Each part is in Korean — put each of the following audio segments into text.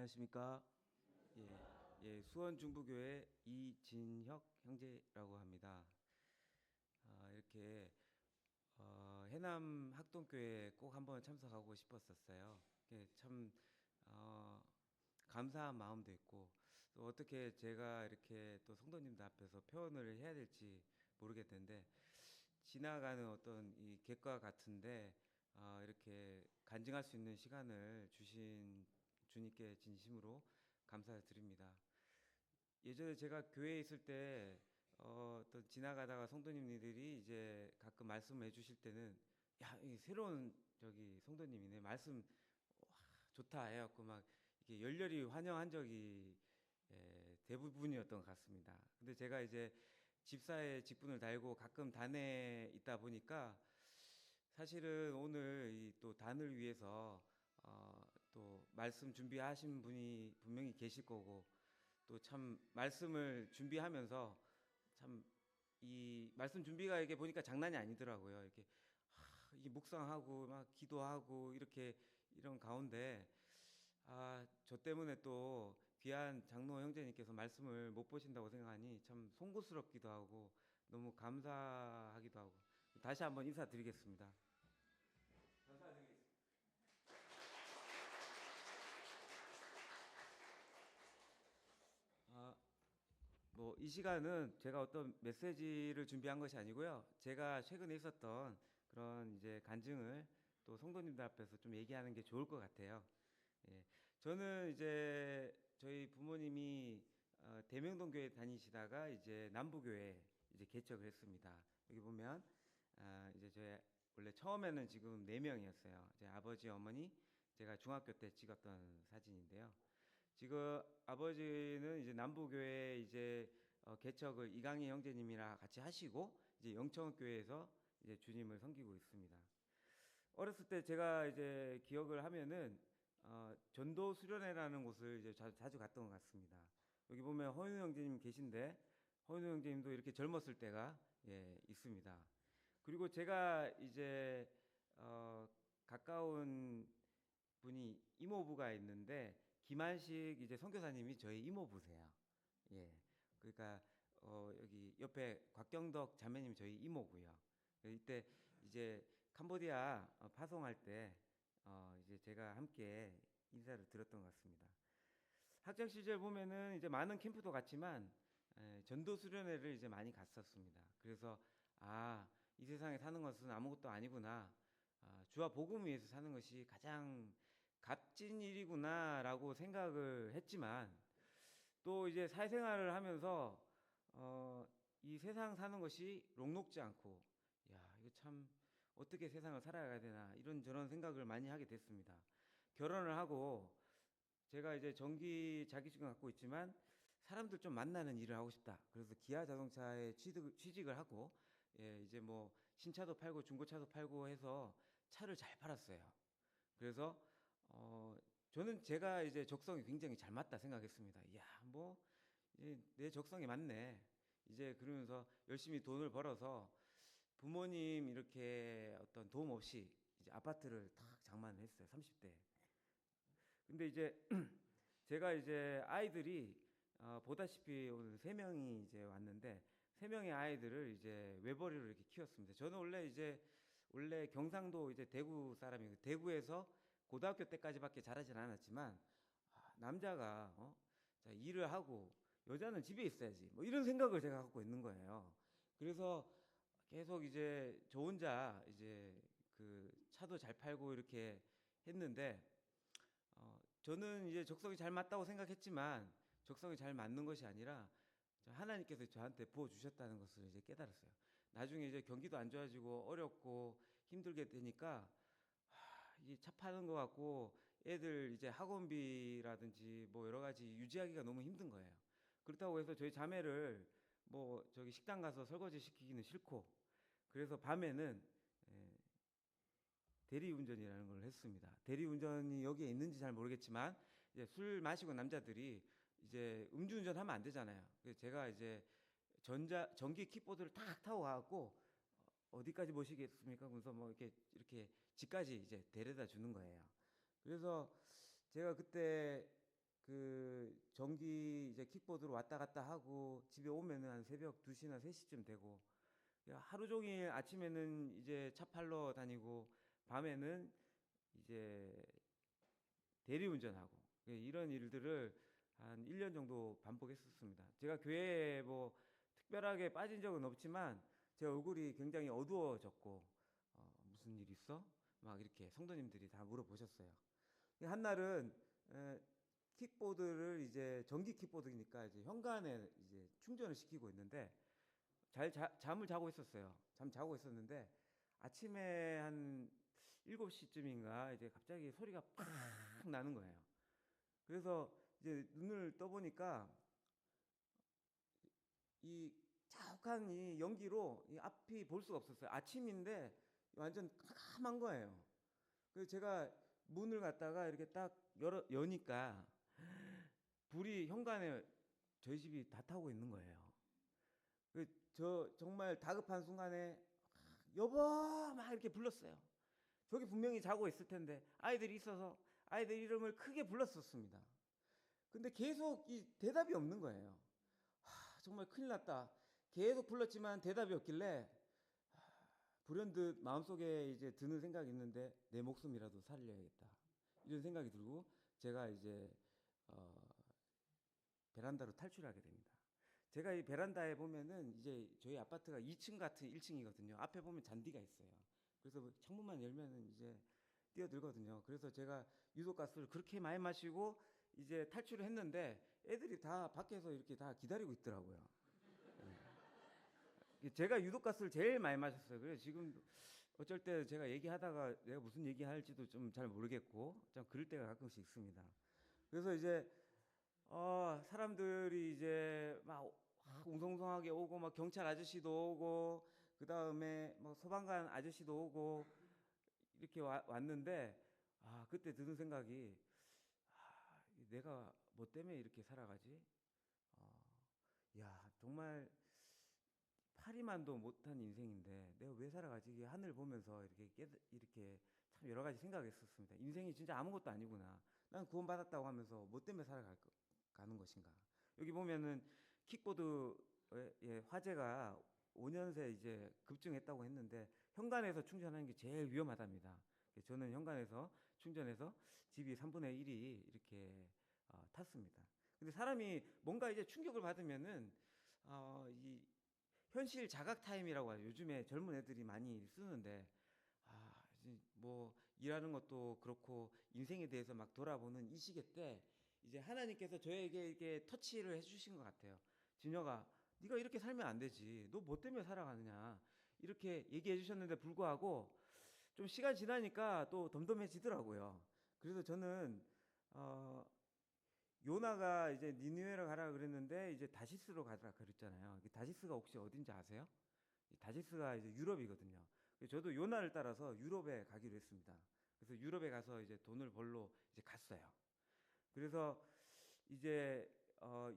안녕하십니까? 예, 수원 중부교회 이진혁 형제라고 합니다. 이렇게 해남 학동교회 꼭 한번 참석하고 싶었었어요. 이게 참 어, 감사한 마음도 있고 또 어떻게 제가 이렇게 또 성도님들 앞에서 표현을 해야 될지 모르겠는데 지나가는 어떤 이 객과 같은데 이렇게 간증할 수 있는 시간을 주신 주님께 진심으로 감사드립니다. 예전에 제가 교회에 있을 때 또 지나가다가 성도님들이 이제 가끔 말씀을 해주실 때는 야, 이 새로운 저기 성도님이네 말씀 와, 좋다 해갖고 막 이렇게 열렬히 환영한 적이 대부분이었던 것 같습니다. 근데 제가 이제 집사의 직분을 달고 가끔 단에 있다 보니까 사실은 오늘 이 또 단을 위해서 또 말씀 준비하신 분이 분명히 계실 거고 또 참 말씀을 준비하면서 참 이 말씀 준비가 이게 보니까 장난이 아니더라고요. 이렇게 이 묵상하고 막 기도하고 이렇게 이런 가운데 저 때문에 또 귀한 장로 형제님께서 말씀을 못 보신다고 생각하니 참 송구스럽기도 하고 너무 감사하기도 하고 다시 한번 인사드리겠습니다. 감사드리겠습니다. 뭐 이 시간은 제가 어떤 메시지를 준비한 것이 아니고요. 제가 최근에 있었던 그런 이제 간증을 또 성도님들 앞에서 좀 얘기하는 게 좋을 것 같아요. 예. 저는 이제 저희 부모님이 대명동 교회 다니시다가 이제 남부교회 이제 개척을 했습니다. 여기 보면 이제 제 원래 처음에는 지금 네 명이었어요. 제 아버지, 어머니, 제가 중학교 때 찍었던 사진인데요. 지금 아버지는 이제 남부교회 이제 개척을 이강희 형제님이랑 같이 하시고 이제 영천교회에서 이제 주님을 섬기고 있습니다. 어렸을 때 제가 이제 기억을 하면은 전도 수련회라는 곳을 이제 자주 갔던 것 같습니다. 여기 보면 허윤우 형제님 계신데 허윤우 형제님도 이렇게 젊었을 때가 있습니다. 그리고 제가 이제 가까운 분이 이모부가 있는데 김한식 이제 선교사님이 저희 이모부세요. 예. 그러니까 여기 옆에 곽경덕 자매님 저희 이모고요. 이때 이제 캄보디아 파송할 때 이제 제가 함께 인사를 드렸던 것 같습니다. 학창 시절 보면은 이제 많은 캠프도 갔지만 전도 수련회를 이제 많이 갔었습니다. 그래서 이 세상에 사는 것은 아무것도 아니구나. 주와 복음 위해서 사는 것이 가장 값진 일이구나라고 생각을 했지만 또 이제 사회생활을 하면서 이 세상 사는 것이 녹록지 않고 야 이거 참 어떻게 세상을 살아가야 되나 이런저런 생각을 많이 하게 됐습니다. 결혼을 하고 제가 이제 전기 자격증을 갖고 있지만 사람들 좀 만나는 일을 하고 싶다. 그래서 기아 자동차에 취직을 하고 이제 뭐 신차도 팔고 중고차도 팔고 해서 차를 잘 팔았어요. 그래서 저는 제가 이제 적성이 굉장히 잘 맞다 생각했습니다. 이야, 뭐, 내 적성이 맞네. 이제 그러면서 열심히 돈을 벌어서 부모님 이렇게 어떤 도움 없이 이제 아파트를 탁 장만을 했어요. 30대. 근데 이제 제가 이제 아이들이 보다시피 오늘 세 명이 이제 왔는데 세 명의 아이들을 이제 외벌이로 이렇게 키웠습니다. 저는 원래 경상도 이제 대구 사람이고 대구에서 고등학교 때까지밖에 자라진 않았지만 남자가 자, 일을 하고 여자는 집에 있어야지 뭐 이런 생각을 제가 갖고 있는 거예요. 그래서 계속 이제 저 혼자 이제 그 차도 잘 팔고 이렇게 했는데 저는 이제 적성이 잘 맞다고 생각했지만 적성이 잘 맞는 것이 아니라 하나님께서 저한테 부어 주셨다는 것을 이제 깨달았어요. 나중에 이제 경기도 안 좋아지고 어렵고 힘들게 되니까 이 차 파는 거 같고 애들 이제 학원비라든지 뭐 여러 가지 유지하기가 너무 힘든 거예요. 그렇다고 해서 저희 자매를 뭐 저기 식당 가서 설거지 시키기는 싫고 그래서 밤에는 대리운전이라는 걸 했습니다. 대리운전이 여기에 있는지 잘 모르겠지만 이제 술 마시고 남자들이 이제 음주운전 하면 안 되잖아요. 그래서 제가 이제 전기 킥보드를 탁 타고 가고 어디까지 모시겠습니까? 그래서 뭐 이렇게 집까지 이제 데려다 주는 거예요. 그래서 제가 그때 정기 이제 킥보드로 왔다 갔다 하고 집에 오면은 한 새벽 2시나 3시쯤 되고 하루 종일 아침에는 이제 차 팔러 다니고 밤에는 이제 대리운전하고 이런 일들을 한 1년 정도 반복했었습니다. 제가 교회에 뭐 특별하게 빠진 적은 없지만 제 얼굴이 굉장히 어두워졌고 무슨 일 있어? 막 이렇게 성도님들이 다 물어보셨어요. 한날은 킥보드를 이제 전기 킥보드니까 이제 현관에 이제 충전을 시키고 있는데 잠을 자고 있었어요. 잠 자고 있었는데 아침에 한 7시쯤인가 이제 갑자기 소리가 팍 나는 거예요. 그래서 이제 눈을 떠보니까 이 자욱한 이 연기로 이 앞이 볼 수가 없었어요. 아침인데 완전 깜깜한 거예요. 그래서 제가 문을 갖다가 이렇게 딱 여니까 불이 현관에 저희 집이 다 타고 있는 거예요. 저 정말 다급한 순간에 여보 막 이렇게 불렀어요. 저기 분명히 자고 있을 텐데 아이들이 있어서 아이들 이름을 크게 불렀었습니다. 근데 계속 이 대답이 없는 거예요. 정말 큰일 났다. 계속 불렀지만 대답이 없길래 불현듯 마음속에 이제 드는 생각이 있는데 내 목숨이라도 살려야겠다. 이런 생각이 들고 제가 이제 베란다로 탈출하게 됩니다. 제가 이 베란다에 보면은 이제 저희 아파트가 2층 같은 1층이거든요. 앞에 보면 잔디가 있어요. 그래서 창문만 열면은 이제 뛰어들거든요. 그래서 제가 유독가스를 그렇게 많이 마시고 이제 탈출을 했는데 애들이 다 밖에서 이렇게 다 기다리고 있더라고요. 제가 유독가스를 제일 많이 마셨어요. 그래서 지금 어쩔 때 제가 얘기하다가 내가 무슨 얘기할지도 좀 잘 모르겠고 좀 그럴 때가 가끔씩 있습니다. 그래서 이제 사람들이 이제 막 웅성웅성하게 오고 막 경찰 아저씨도 오고 그 다음에 뭐 소방관 아저씨도 오고 이렇게 왔는데 그때 드는 생각이 내가 뭐 때문에 이렇게 살아가지? 야 정말 파리만도 못한 인생인데 내가 왜 살아가지? 하늘 보면서 이렇게 참 여러 가지 생각했었습니다. 인생이 진짜 아무것도 아니구나. 난 구원받았다고 하면서 뭐 때문에 살아가는 것인가? 여기 보면은 킥보드의 화재가 5년 새 이제 급증했다고 했는데 현관에서 충전하는 게 제일 위험하답니다. 저는 현관에서 충전해서 집이 3분의 1이 이렇게 탔습니다. 근데 사람이 뭔가 이제 충격을 받으면은 이 현실 자각 타임이라고 하죠. 요즘에 젊은 애들이 많이 쓰는데 뭐 일하는 것도 그렇고 인생에 대해서 막 돌아보는 이 시기 때 이제 하나님께서 저에게 이렇게 터치를 해주신 것 같아요. 진혁아, 네가 이렇게 살면 안 되지. 너 뭐 때문에 살아가느냐. 이렇게 얘기해 주셨는데 불구하고 좀 시간 지나니까 또 덤덤해지더라고요. 그래서 저는 요나가 이제 니느웨로 가라 그랬는데 이제 다시스로 가라 그랬잖아요. 다시스가 혹시 어딘지 아세요? 다시스가 이제 유럽이거든요. 저도 요나를 따라서 유럽에 가기로 했습니다. 그래서 유럽에 가서 이제 돈을 벌러 이제 갔어요. 그래서 이제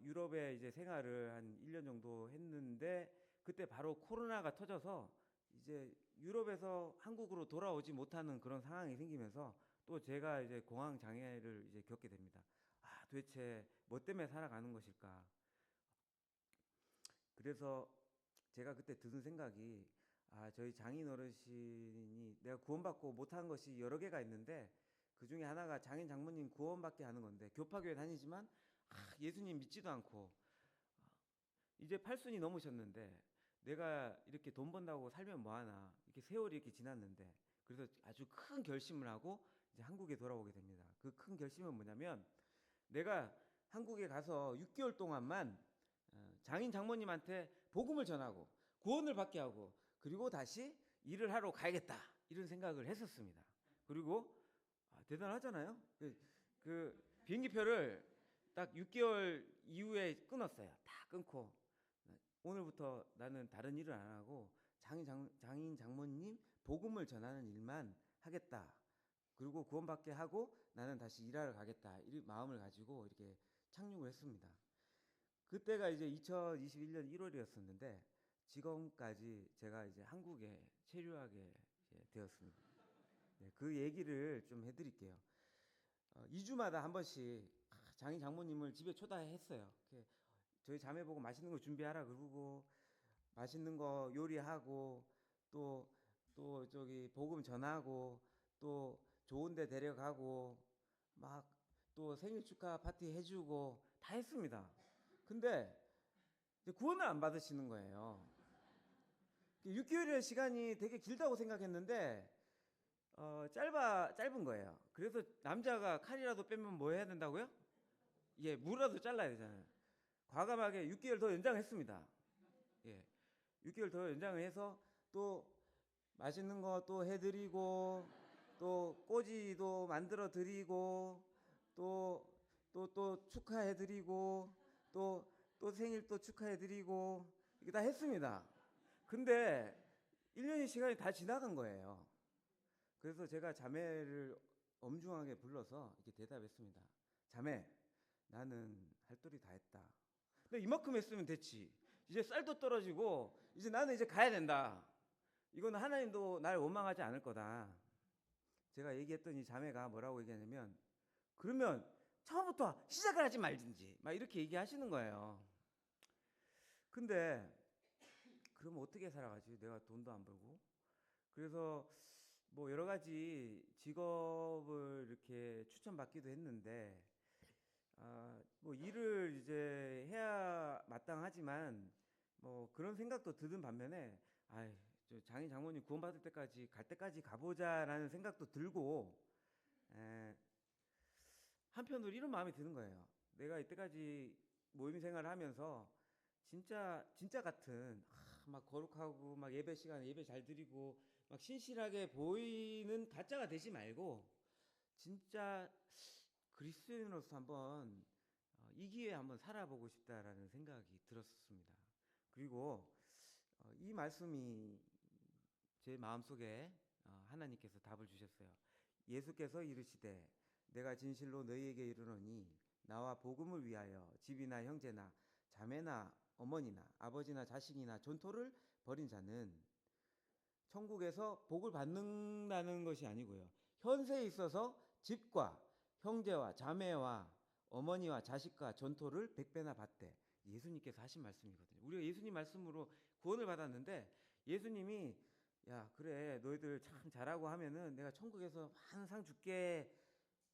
유럽에 이제 생활을 한 1년 정도 했는데 그때 바로 코로나가 터져서 이제 유럽에서 한국으로 돌아오지 못하는 그런 상황이 생기면서 또 제가 이제 공황 장애를 이제 겪게 됩니다. 도대체 뭐 때문에 살아가는 것일까? 그래서 제가 그때 드는 생각이 저희 장인 어르신이 내가 구원받고 못한 것이 여러 개가 있는데 그 중에 하나가 장인 장모님 구원받게 하는 건데 교파교회 다니지만 예수님 믿지도 않고 이제 8순이 넘으셨는데 내가 이렇게 돈 번다고 살면 뭐하나 이렇게 세월이 이렇게 지났는데 그래서 아주 큰 결심을 하고 이제 한국에 돌아오게 됩니다. 그 큰 결심은 뭐냐면 내가 한국에 가서 6개월 동안만 장인 장모님한테 복음을 전하고 구원을 받게 하고 그리고 다시 일을 하러 가야겠다 이런 생각을 했었습니다. 그리고 대단하잖아요. 그 비행기표를 딱 6개월 이후에 끊었어요. 다 끊고 오늘부터 나는 다른 일을 안 하고 장인 장모님 복음을 전하는 일만 하겠다. 그리고 구원받게 하고 나는 다시 일하러 가겠다. 이 마음을 가지고 이렇게 착륙을 했습니다. 그때가 이제 2021년 1월이었었는데 지금까지 제가 이제 한국에 체류하게 되었습니다. 네, 그 얘기를 좀 해드릴게요. 2주마다 한 번씩 장인 장모님을 집에 초대했어요. 저희 자매 보고 맛있는 거 준비하라 그러고 맛있는 거 요리하고 또 저기 복음 전하고 또 좋은 데 데려가고 막 또 생일 축하 파티 해주고 다 했습니다. 근데 이제 구원을 안 받으시는 거예요. 6개월의 시간이 되게 길다고 생각했는데 짧은 거예요. 그래서 남자가 칼이라도 빼면 뭐 해야 된다고요? 예, 무라도 잘라야 되잖아요. 과감하게 6개월 더 연장했습니다. 예, 6개월 더 연장을 해서 또 맛있는 거 또 해드리고 또 꼬지도 만들어 드리고 또 축하해드리고 또 생일 또 축하해드리고 이게 다 했습니다. 근데 1년의 시간이 다 지나간 거예요. 그래서 제가 자매를 엄중하게 불러서 이렇게 대답했습니다. 자매, 나는 할 도리 다 했다. 근데 이만큼 했으면 됐지. 이제 쌀도 떨어지고 이제 나는 이제 가야 된다. 이거는 하나님도 날 원망하지 않을 거다. 제가 얘기했더니 자매가 뭐라고 얘기하냐면, 그러면 처음부터 시작을 하지 말든지 막 이렇게 얘기하시는 거예요. 근데 그러면 어떻게 살아가지? 내가 돈도 안 벌고. 그래서 뭐 여러 가지 직업을 이렇게 추천받기도 했는데 뭐 일을 이제 해야 마땅하지만 뭐 그런 생각도 드는 반면에 저 장인 장모님 구원받을 때까지 갈 때까지 가보자라는 생각도 들고 한편으로 이런 마음이 드는 거예요. 내가 이때까지 모임 생활을 하면서 진짜 같은 막 거룩하고 막 예배 시간에 예배 잘 드리고 막 신실하게 보이는 가짜가 되지 말고 진짜 그리스도인으로서 한번 이 기회에 한번 살아보고 싶다라는 생각이 들었습니다. 그리고 이 말씀이 제 마음속에 하나님께서 답을 주셨어요. 예수께서 이르시되 내가 진실로 너희에게 이르노니 나와 복음을 위하여 집이나 형제나 자매나 어머니나 아버지나 자식이나 존토를 벌인 자는 천국에서 복을 받는다는 것이 아니고요. 현세에 있어서 집과 형제와 자매와 어머니와 자식과 존토를 100배나 받되, 예수님께서 하신 말씀이거든요. 우리가 예수님 말씀으로 구원을 받았는데 예수님이 야 그래 너희들 참 잘하고 하면은 내가 천국에서 많은 상 줄게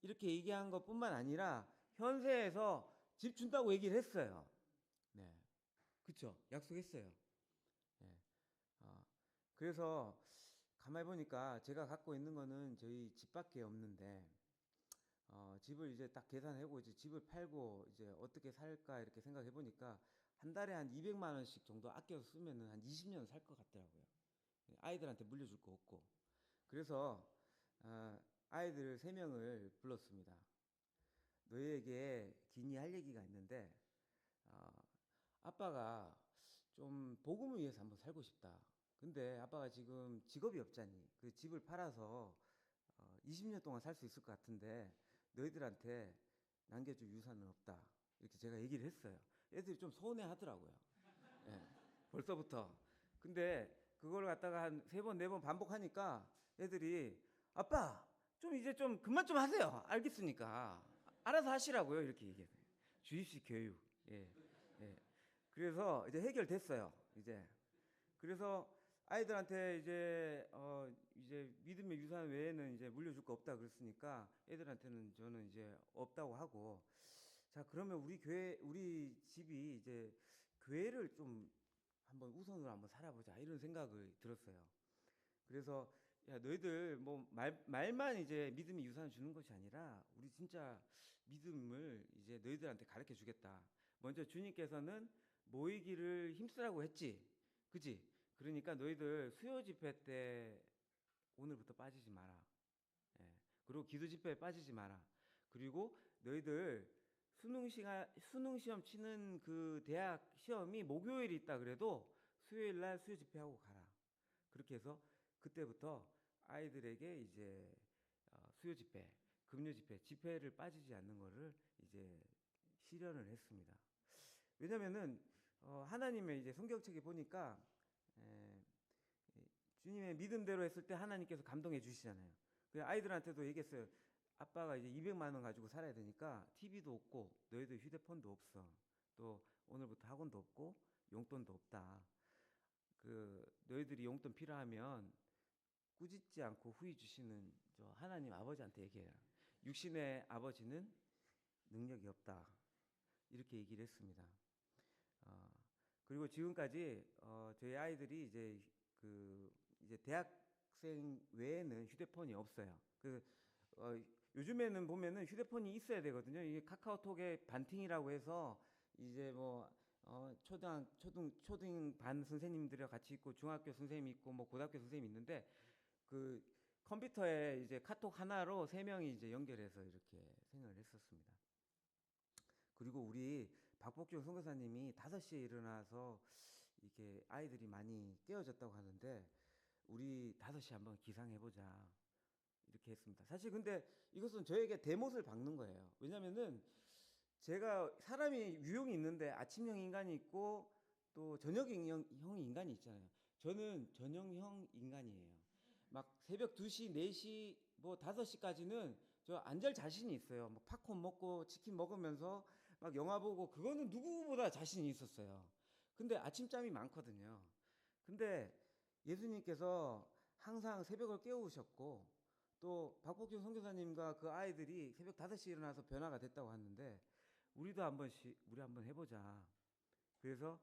이렇게 얘기한 것뿐만 아니라 현세에서 집 준다고 얘기를 했어요. 네, 그쵸? 약속했어요. 네. 그래서 가만히 보니까 제가 갖고 있는 거는 저희 집밖에 없는데 집을 이제 딱 계산하고 이제 집을 팔고 이제 어떻게 살까 이렇게 생각해 보니까 한 달에 한 200만 원씩 정도 아껴서 쓰면은 한 20년 살 것 같더라고요. 아이들한테 물려줄 거 없고. 그래서 아이들 3명을 불렀습니다. 너희에게 긴히 할 얘기가 있는데 아빠가 좀 복음을 위해서 한번 살고 싶다. 근데 아빠가 지금 직업이 없잖니. 그 집을 팔아서 20년 동안 살 수 있을 것 같은데 너희들한테 남겨줄 유산은 없다. 이렇게 제가 얘기를 했어요. 애들이 좀 서운해 하더라고요. 예, 벌써부터. 근데 그걸 갖다가 한 3번, 4번 반복하니까 애들이 아빠, 좀 이제 좀 그만 좀 하세요. 알겠으니까. 알아서 하시라고요. 이렇게 얘기해요. 주입식 교육. 예, 예. 그래서 이제 해결됐어요. 이제. 그래서 아이들한테 이제 믿음의 유산 외에는 이제 물려줄 거 없다 그랬으니까 애들한테는 저는 이제 없다고 하고, 자 그러면 우리 집이 이제 교회를 좀 한번 우선으로 한번 살아보자 이런 생각을 들었어요. 그래서 야 너희들 뭐 말만 이제 믿음의 유산을 주는 것이 아니라 우리 진짜 믿음을 이제 너희들한테 가르쳐 주겠다. 먼저 주님께서는 모이기를 힘쓰라고 했지, 그지? 그러니까 너희들 수요 집회 때 오늘부터 빠지지 마라. 예. 그리고 기도 집회에 빠지지 마라. 그리고 너희들 수능 시험 치는 그 대학 시험이 목요일이 있다 그래도 수요일 날 수요 집회하고 가라. 그렇게 해서 그때부터 아이들에게 이제 수요 집회, 금요 집회를 빠지지 않는 거를 이제 실현을 했습니다. 왜냐면은 하나님의 이제 성경책에 보니까 주님의 믿음대로 했을 때 하나님께서 감동해 주시잖아요. 그 아이들한테도 얘기했어요. 아빠가 이제 200만 원 가지고 살아야 되니까 TV도 없고 너희들 휴대폰도 없어. 또 오늘부터 학원도 없고 용돈도 없다. 그 너희들이 용돈 필요하면 꾸짖지 않고 후히 주시는 저 하나님 아버지한테 얘기해라. 육신의 아버지는 능력이 없다. 이렇게 얘기를 했습니다. 어, 그리고 지금까지 저희 아이들이 이제 대학생 외에는 휴대폰이 없어요. 어, 요즘에는 보면은 휴대폰이 있어야 되거든요. 이게 카카오톡에 반팅이라고 해서 이제 뭐 초등 반 선생님들이랑 같이 있고 중학교 선생님이 있고 뭐 고등학교 선생님이 있는데 그 컴퓨터에 이제 카톡 하나로 세 명이 이제 연결해서 이렇게 생각을 했었습니다. 그리고 우리 박복준 선교사님이 5시에 일어나서 이렇게 아이들이 많이 깨어졌다고 하는데 우리 5시에 한번 기상해보자 이렇게 했습니다. 사실 근데 이것은 저에게 대못을 박는 거예요. 왜냐면은 제가 사람이 유형이 있는데 아침형 인간이 있고 또 저녁형 인간이 있잖아요. 저는 저녁형 인간이에요. 막 새벽 2시, 4시, 뭐 5시까지는 저 안 잘 자신이 있어요. 뭐 팝콘 먹고 치킨 먹으면서 막 영화 보고 그거는 누구보다 자신이 있었어요. 근데 아침잠이 많거든요. 근데 예수님께서 항상 새벽을 깨우셨고 또 박복준 선교사님과 그 아이들이 새벽 5시에 일어나서 변화가 됐다고 하는데 우리 한번 해보자. 그래서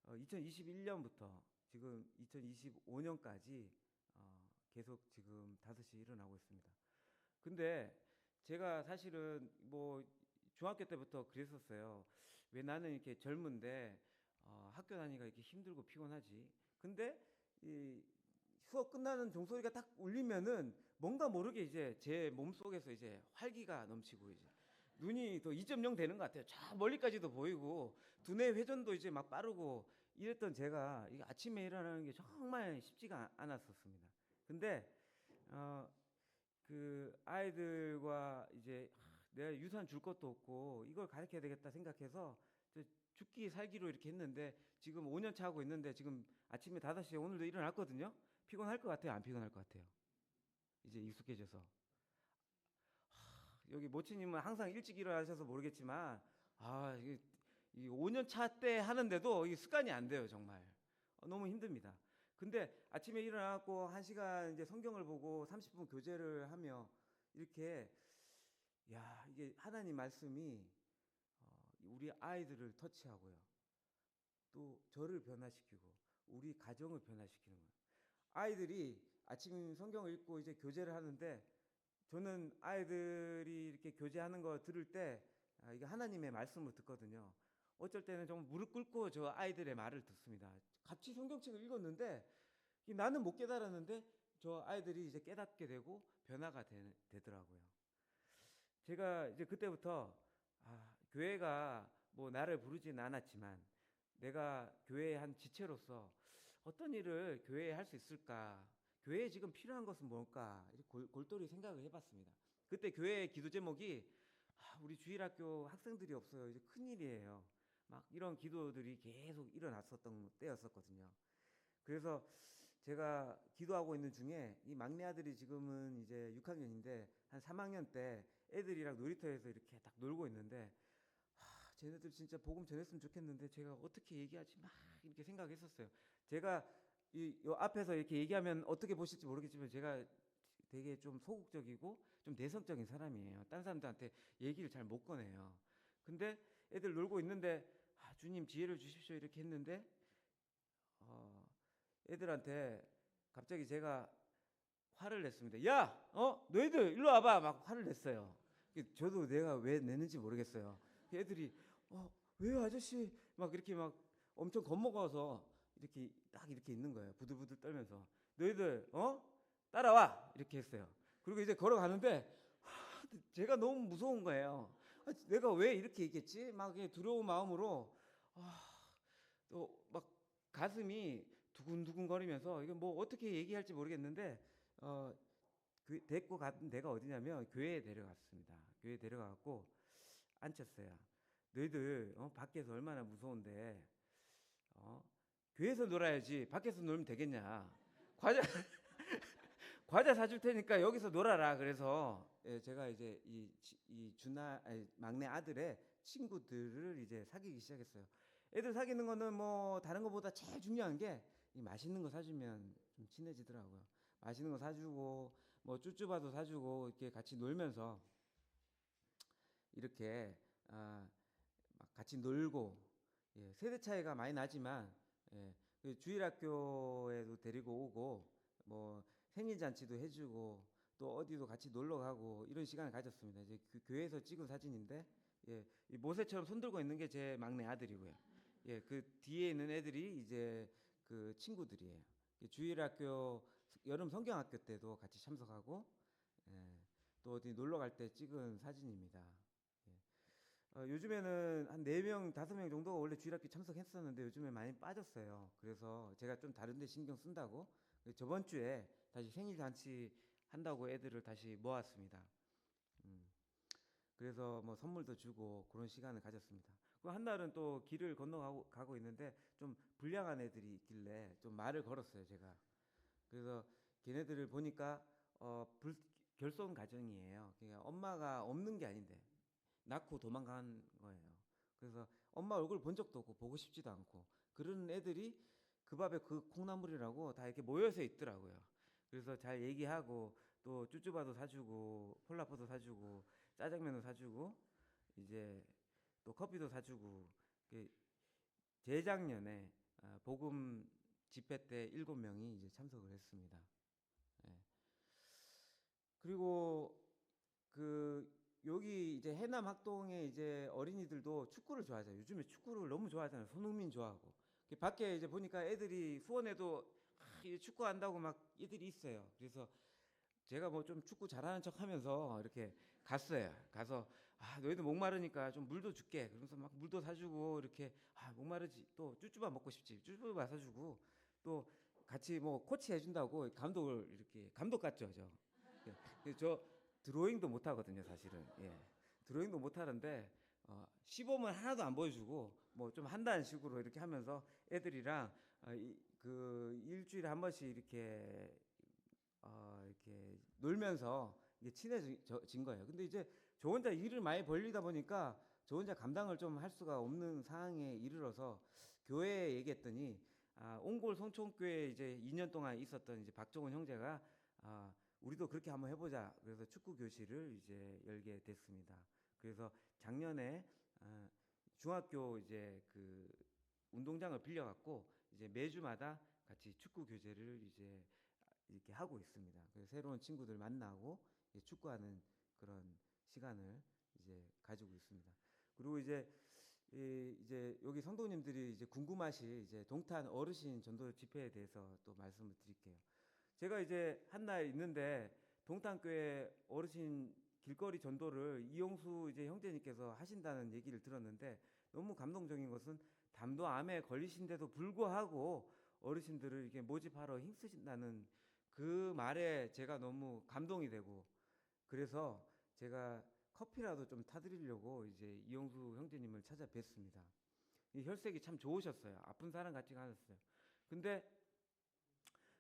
2021년부터 지금 2025년까지 계속 지금 5시에 일어나고 있습니다. 근데 제가 사실은 뭐 중학교 때부터 그랬었어요. 왜 나는 이렇게 젊은데 학교 다니기가 이렇게 힘들고 피곤하지. 근데 이 수업 끝나는 종소리가 딱 울리면은 뭔가 모르게 이제 제 몸속에서 이제 활기가 넘치고 이제 눈이 더 2.0 되는 것 같아요. 저 멀리까지도 보이고 두뇌 회전도 이제 막 빠르고 이랬던 제가 이 아침에 일어나는 게 정말 쉽지가 않았었습니다. 근데 그 아이들과 이제 내가 유산 줄 것도 없고 이걸 가르쳐야 되겠다 생각해서 죽기 살기로 이렇게 했는데 지금 5년 차 하고 있는데 지금 아침에 5시에 오늘도 일어났거든요. 피곤할 것 같아요? 안 피곤할 것 같아요? 이제 익숙해져서. 여기 모치님은 항상 일찍 일어나셔서 모르겠지만 이 5년 차 때 하는데도 이 습관이 안 돼요. 정말 너무 힘듭니다. 근데 아침에 일어나고 1시간 이제 성경을 보고 30분 교제를 하며 이렇게 이게 하나님 말씀이 우리 아이들을 터치하고요. 또 저를 변화시키고 우리 가정을 변화시키는 거예요. 아이들이 아침 성경을 읽고 이제 교제를 하는데 저는 아이들이 이렇게 교제하는 거 들을 때 이게 하나님의 말씀을 듣거든요. 어쩔 때는 좀 무릎 꿇고 저 아이들의 말을 듣습니다. 같이 성경책을 읽었는데 나는 못 깨달았는데 저 아이들이 이제 깨닫게 되고 변화가 되더라고요. 제가 이제 그때부터 교회가 뭐 나를 부르진 않았지만 내가 교회의 한 지체로서 어떤 일을 교회에 할 수 있을까? 교회에 지금 필요한 것은 뭘까? 골똘히 생각을 해봤습니다. 그때 교회의 기도 제목이 우리 주일학교 학생들이 없어요. 이제 큰일이에요. 막 이런 기도들이 계속 일어났었던 때였었거든요. 그래서 제가 기도하고 있는 중에 이 막내 아들이 지금은 이제 6학년인데 한 3학년 때 애들이랑 놀이터에서 이렇게 딱 놀고 있는데 쟤네들 진짜 복음 전했으면 좋겠는데 제가 어떻게 얘기하지 막 이렇게 생각했었어요. 제가 요 앞에서 이렇게 얘기하면 어떻게 보실지 모르겠지만 제가 되게 좀 소극적이고 좀 내성적인 사람이에요. 딴 사람들한테 얘기를 잘 못 꺼내요. 근데 애들 놀고 있는데 주님 지혜를 주십시오 이렇게 했는데 애들한테 갑자기 제가 화를 냈습니다. 야, 너희들 일로 와봐. 막 화를 냈어요. 저도 내가 왜 내는지 모르겠어요. 애들이 왜요 아저씨? 막 이렇게 막 엄청 겁먹어서 이렇게 딱 이렇게 있는 거예요. 부들부들 떨면서 너희들 따라와 이렇게 했어요. 그리고 이제 걸어가는데 제가 너무 무서운 거예요. 내가 왜 이렇게 얘기했지? 막 두려운 마음으로 또 막 가슴이 두근두근 거리면서 이게 뭐 어떻게 얘기할지 모르겠는데 데리고 간 데가 어디냐면 교회에 데려갔습니다. 교회에 데려가고 앉혔어요. 너희들 밖에서 얼마나 무서운데 교회에서 놀아야지 밖에서 놀면 되겠냐. 과자 사줄 테니까 여기서 놀아라. 그래서 예, 제가 이제 이 막내 아들의 친구들을 이제 사귀기 시작했어요. 애들 사귀는 거는 뭐 다른 것보다 제일 중요한 게 이 맛있는 거 사주면 좀 친해지더라고요. 맛있는 거 사주고 뭐 쭈쭈바도 사주고 이렇게 같이 놀면서 이렇게 막 같이 놀고, 예, 세대 차이가 많이 나지만, 예, 그 주일학교에도 데리고 오고 뭐 생일 잔치도 해주고 또 어디도 같이 놀러 가고 이런 시간을 가졌습니다. 이제 그 교회에서 찍은 사진인데, 예, 이 모세처럼 손들고 있는 게 제 막내 아들이고요. 예, 그 뒤에 있는 애들이 이제 그 친구들이에요. 주일학교 여름 성경학교 때도 같이 참석하고, 예, 또 어디 놀러 갈 때 찍은 사진입니다. 예. 요즘에는 한 4명, 5명 정도가 원래 주일학교 참석했었는데 요즘에 많이 빠졌어요. 그래서 제가 좀 다른 데 신경 쓴다고 저번 주에 다시 생일 잔치 한다고 애들을 다시 모았습니다. 음, 그래서 뭐 선물도 주고 그런 시간을 가졌습니다. 그 한 날은 또 길을 건너가고 가고 있는데 좀 불량한 애들이 있길래 좀 말을 걸었어요, 제가. 그래서 걔네들을 보니까 결손 가정이에요. 그러니까 엄마가 없는 게 아닌데 낳고 도망간 거예요. 그래서 엄마 얼굴 본 적도 없고 보고 싶지도 않고 그런 애들이 그 밥에 그 콩나물이라고 다 이렇게 모여서 있더라고요. 그래서 잘 얘기하고 또 쭈쭈바도 사주고 폴라포도 사주고 짜장면도 사주고 이제 또 커피도 사주고. 재작년에 복음 집회 때 7명이 이제 참석을 했습니다. 예. 그리고 그 여기 이제 해남 학동에 이제 어린이들도 축구를 좋아하잖아요. 요즘에 축구를 너무 좋아하잖아요. 손흥민 좋아하고. 밖에 이제 보니까 애들이 수원에도 축구 한다고 막 애들이 있어요. 그래서 제가 뭐 좀 축구 잘하는 척 하면서 이렇게 갔어요. 가서 너희들 목마르니까 좀 물도 줄게. 그러면서 막 물도 사주고 이렇게 목마르지 또 쭈쭈바 먹고 싶지. 쭈쭈바 사주고 또 같이 뭐 코치 해준다고 감독을 이렇게 감독 같죠, 저. 저 드로잉도 못 하거든요, 사실은. 예. 드로잉도 못 하는데 시범을 하나도 안 보여주고 뭐 좀 한다는 식으로 이렇게 하면서 애들이랑 그 일주일에 한 번씩 이렇게 놀면서 이게 친해진 거예요. 근데 이제 저 혼자 일을 많이 벌리다 보니까 저 혼자 감당을 좀 할 수가 없는 상황에 이르러서 교회에 얘기했더니 옹골 성촌교회에 이제 2년 동안 있었던 이제 박종훈 형제가 우리도 그렇게 한번 해보자. 그래서 축구 교실을 이제 열게 됐습니다. 그래서 작년에 중학교 이제 그 운동장을 빌려갖고 이제 매주마다 같이 축구 교제를 이제 이렇게 하고 있습니다. 그래서 새로운 친구들 만나고 축구하는 그런 시간을 이제 가지고 있습니다. 그리고 이제 여기 성도님들이 이제 궁금하실 이제 동탄 어르신 전도 집회에 대해서 또 말씀을 드릴게요. 제가 이제 한 날 있는데 동탄교회 어르신 길거리 전도를 이용수 이제 형제님께서 하신다는 얘기를 들었는데 너무 감동적인 것은 담도암에 걸리신데도 불구하고 어르신들을 이렇게 모집하러 힘쓰신다는 그 말에 제가 너무 감동이 되고, 그래서 제가 커피라도 좀 타드리려고 이제 이용수 형제님을 찾아뵀습니다. 이 혈색이 참 좋으셨어요. 아픈 사람 같지가 않았어요. 근데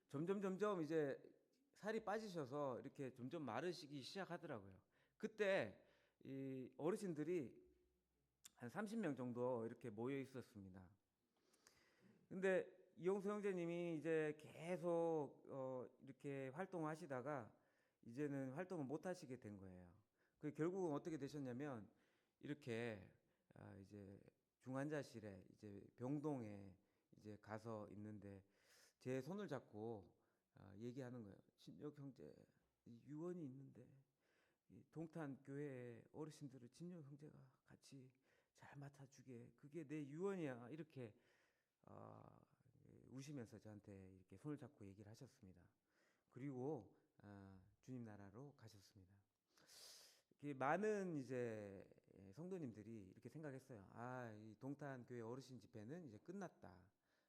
점점 이제 살이 빠지셔서 이렇게 점점 마르시기 시작하더라고요. 그때 이 어르신들이 한 30명 정도 이렇게 모여 있었습니다. 근데 이용수 형제님이 이제 계속 이렇게 활동하시다가 이제는 활동을 못 하시게 된 거예요. 그 결국은 어떻게 되셨냐면 이렇게 이제 중환자실에 이제 병동에 이제 가서 있는데 제 손을 잡고 얘기하는 거예요. 진혁 형제, 유언이 있는데 이 동탄 교회 어르신들을 진혁 형제가 같이 잘 맡아주게, 그게 내 유언이야. 이렇게 우시면서 저한테 이렇게 손을 잡고 얘기를 하셨습니다. 그리고 주님 나라로 가셨습니다. 많은 이제 성도님들이 이렇게 생각했어요. 이 동탄 교회 어르신 집회는 이제 끝났다.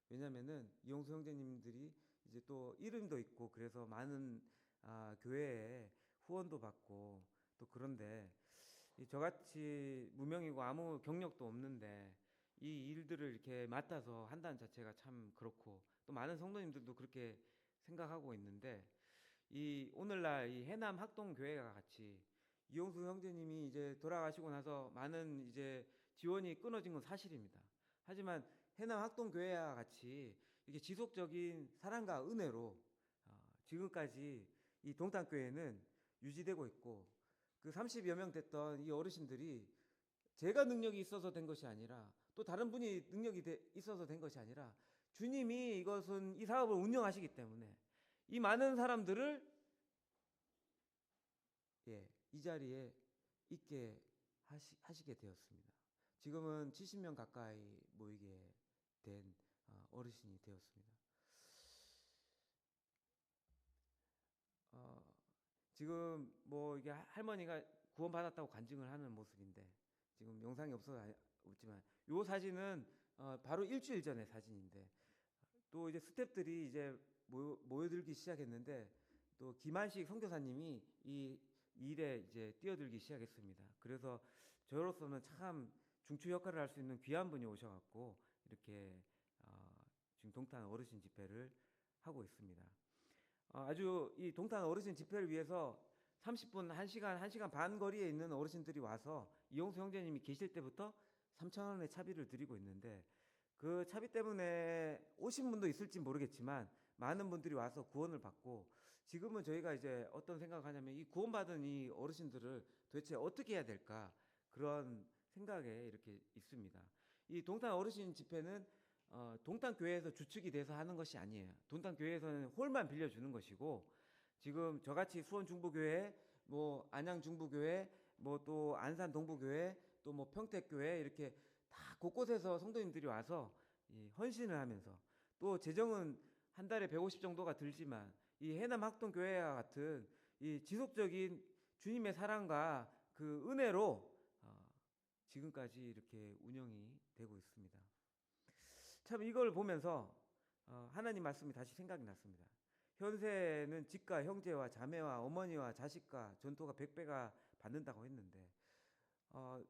왜냐면은 이용수 형제님들이 이제 또 이름도 있고 그래서 많은 교회에 후원도 받고 또 그런데 저같이 무명이고 아무 경력도 없는데 이 일들을 이렇게 맡아서 한다는 자체가 참 그렇고 또 많은 성도님들도 그렇게 생각하고 있는데 이 오늘날 이 해남 학동 교회가 같이 이용수 형제님이 이제 돌아가시고 나서 많은 이제 지원이 끊어진 건 사실입니다. 하지만 해남 학동교회와 같이 이렇게 지속적인 사랑과 은혜로 지금까지 이 동탄교회는 유지되고 있고, 그 30여 명 됐던 이 어르신들이 제가 능력이 있어서 된 것이 아니라, 또 다른 분이 능력이 있어서 된 것이 아니라, 주님이 이것은 이 사업을 운영하시기 때문에 이 많은 사람들을 이 자리에 있게 하시게 되었습니다. 지금은 70명 가까이 모이게 된 어르신이 되었습니다. 지금 뭐 이게 할머니가 구원받았다고 간증을 하는 모습인데, 지금 영상이 없지만 요 사진은 바로 일주일 전의 사진인데, 또 이제 스태프들이 이제 모여들기 시작했는데, 또 김한식 선교사님이 이 일에 이제 뛰어들기 시작했습니다. 그래서 저로서는 참 중추 역할을 할 수 있는 귀한 분이 오셔갖고 이렇게 지금 동탄 어르신 집회를 하고 있습니다. 아주 이 동탄 어르신 집회를 위해서 30분, 1시간 반 거리에 있는 어르신들이 와서 이용수 형제님이 계실 때부터 3,000원의 차비를 드리고 있는데, 그 차비 때문에 오신 분도 있을지 모르겠지만 많은 분들이 와서 구원을 받고, 지금은 저희가 이제 어떤 생각을 하냐면 이 구원받은 이 어르신들을 도대체 어떻게 해야 될까, 그런 생각에 이렇게 있습니다. 이 동탄 어르신 집회는 동탄교회에서 주축이 돼서 하는 것이 아니에요. 동탄교회에서는 홀만 빌려주는 것이고, 지금 저같이 수원중부교회, 뭐 안양중부교회, 뭐 또 안산동부교회, 또 뭐 평택교회, 이렇게 다 곳곳에서 성도님들이 와서 이 헌신을 하면서, 또 재정은 한 달에 150 정도가 들지만 이 해남 학동교회와 같은 이 지속적인 주님의 사랑과 그 은혜로 지금까지 이렇게 운영이 되고 있습니다. 참 이걸 보면서 하나님 말씀이 다시 생각이 났습니다. 현세는 집과 형제와 자매와 어머니와 자식과 전토가 100배가 받는다고 했는데,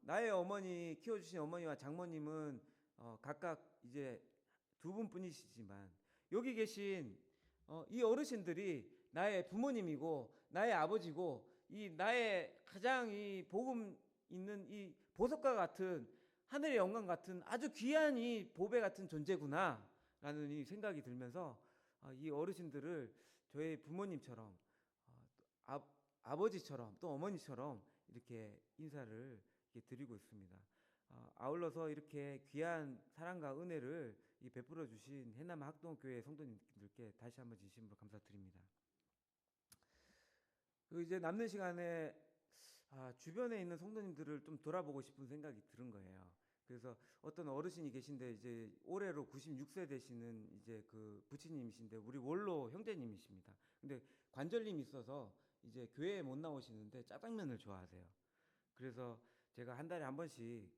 나의 어머니, 키워주신 어머니와 장모님은 각각 이제 두 분뿐이시지만, 여기 계신 이 어르신들이 나의 부모님이고 나의 아버지고, 이 나의 가장 이 복음 있는 이 보석과 같은 하늘의 영광 같은 아주 귀한 이 보배 같은 존재구나 라는 이 생각이 들면서 이 어르신들을 저의 부모님처럼, 아버지처럼, 또 어머니처럼 이렇게 인사를 이렇게 드리고 있습니다. 아울러서 이렇게 귀한 사랑과 은혜를 베풀어 주신 해남 학동교회 성도님들께 다시 한번 진심으로 감사드립니다. 그리고 이제 남는 시간에 주변에 있는 성도님들을 좀 돌아보고 싶은 생각이 들은 거예요. 그래서 어떤 어르신이 계신데, 이제 올해로 96세 되시는 이제 그 부치님이신데, 우리 원로 형제님이십니다. 근데 관절님이 있어서 이제 교회에 못 나오시는데 짜장면을 좋아하세요. 그래서 제가 한 달에 한 번씩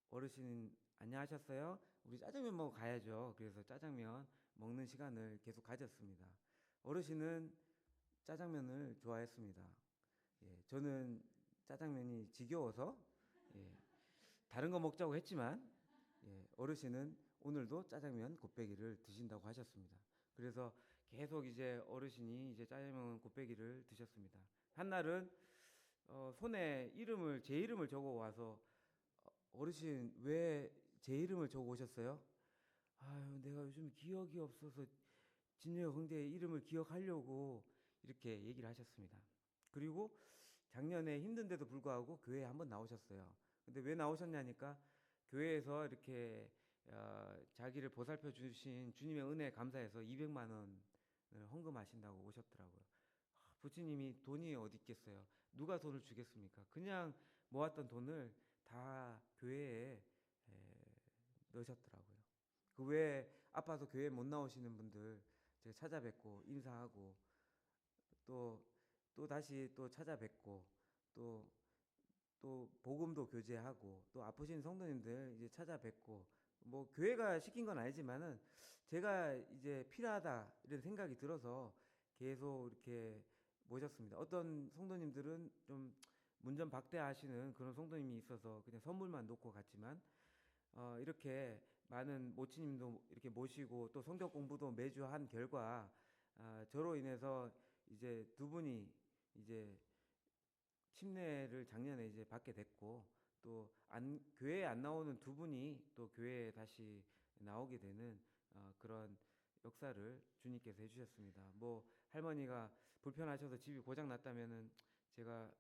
어르신 안녕하셨어요? 우리 짜장면 먹어 가야죠. 그래서 짜장면 먹는 시간을 계속 가졌습니다. 어르신은 짜장면을 좋아했습니다. 저는 짜장면이 지겨워서 다른 거 먹자고 했지만, 어르신은 오늘도 짜장면 곱빼기를 드신다고 하셨습니다. 그래서 계속 이제 어르신이 이제 짜장면 곱빼기를 드셨습니다. 한날은 손에 제 이름을 적어 와서, 어르신 왜 제 이름을 적어 오셨어요? 아유, 내가 요즘 기억이 없어서 진여 형제의 이름을 기억하려고, 이렇게 얘기를 하셨습니다. 그리고 작년에 힘든데도 불구하고 교회에 한번 나오셨어요. 근데 왜 나오셨냐니까, 교회에서 이렇게 자기를 보살펴 주신 주님의 은혜에 감사해서 200만 원을 헌금하신다고 오셨더라고요. 부처님이 돈이 어디 있겠어요? 누가 돈을 주겠습니까? 그냥 모았던 돈을 다 교회에 넣으셨더라고요. 그 외에 아파서 교회 못 나오시는 분들 제가 찾아뵙고 인사하고, 또 다시 또 찾아뵙고, 또 복음도 교제하고, 또 아프신 성도님들 이제 찾아뵙고, 뭐 교회가 시킨 건 아니지만은 제가 이제 필요하다 이런 생각이 들어서 계속 이렇게 모셨습니다. 어떤 성도님들은 좀 문전박대하시는 그런 성도님이 있어서 그냥 선물만 놓고 갔지만, 이렇게 많은 모치님도 이렇게 모시고 또 성경 공부도 매주 한 결과, 저로 인해서 이제 두 분이 이제 침례를 작년에 이제 받게 됐고, 또 교회에 안 나오는 두 분이 또 교회에 다시 나오게 되는 그런 역사를 주님께서 해주셨습니다. 뭐 할머니가 불편하셔서 집이 고장 났다면은 제가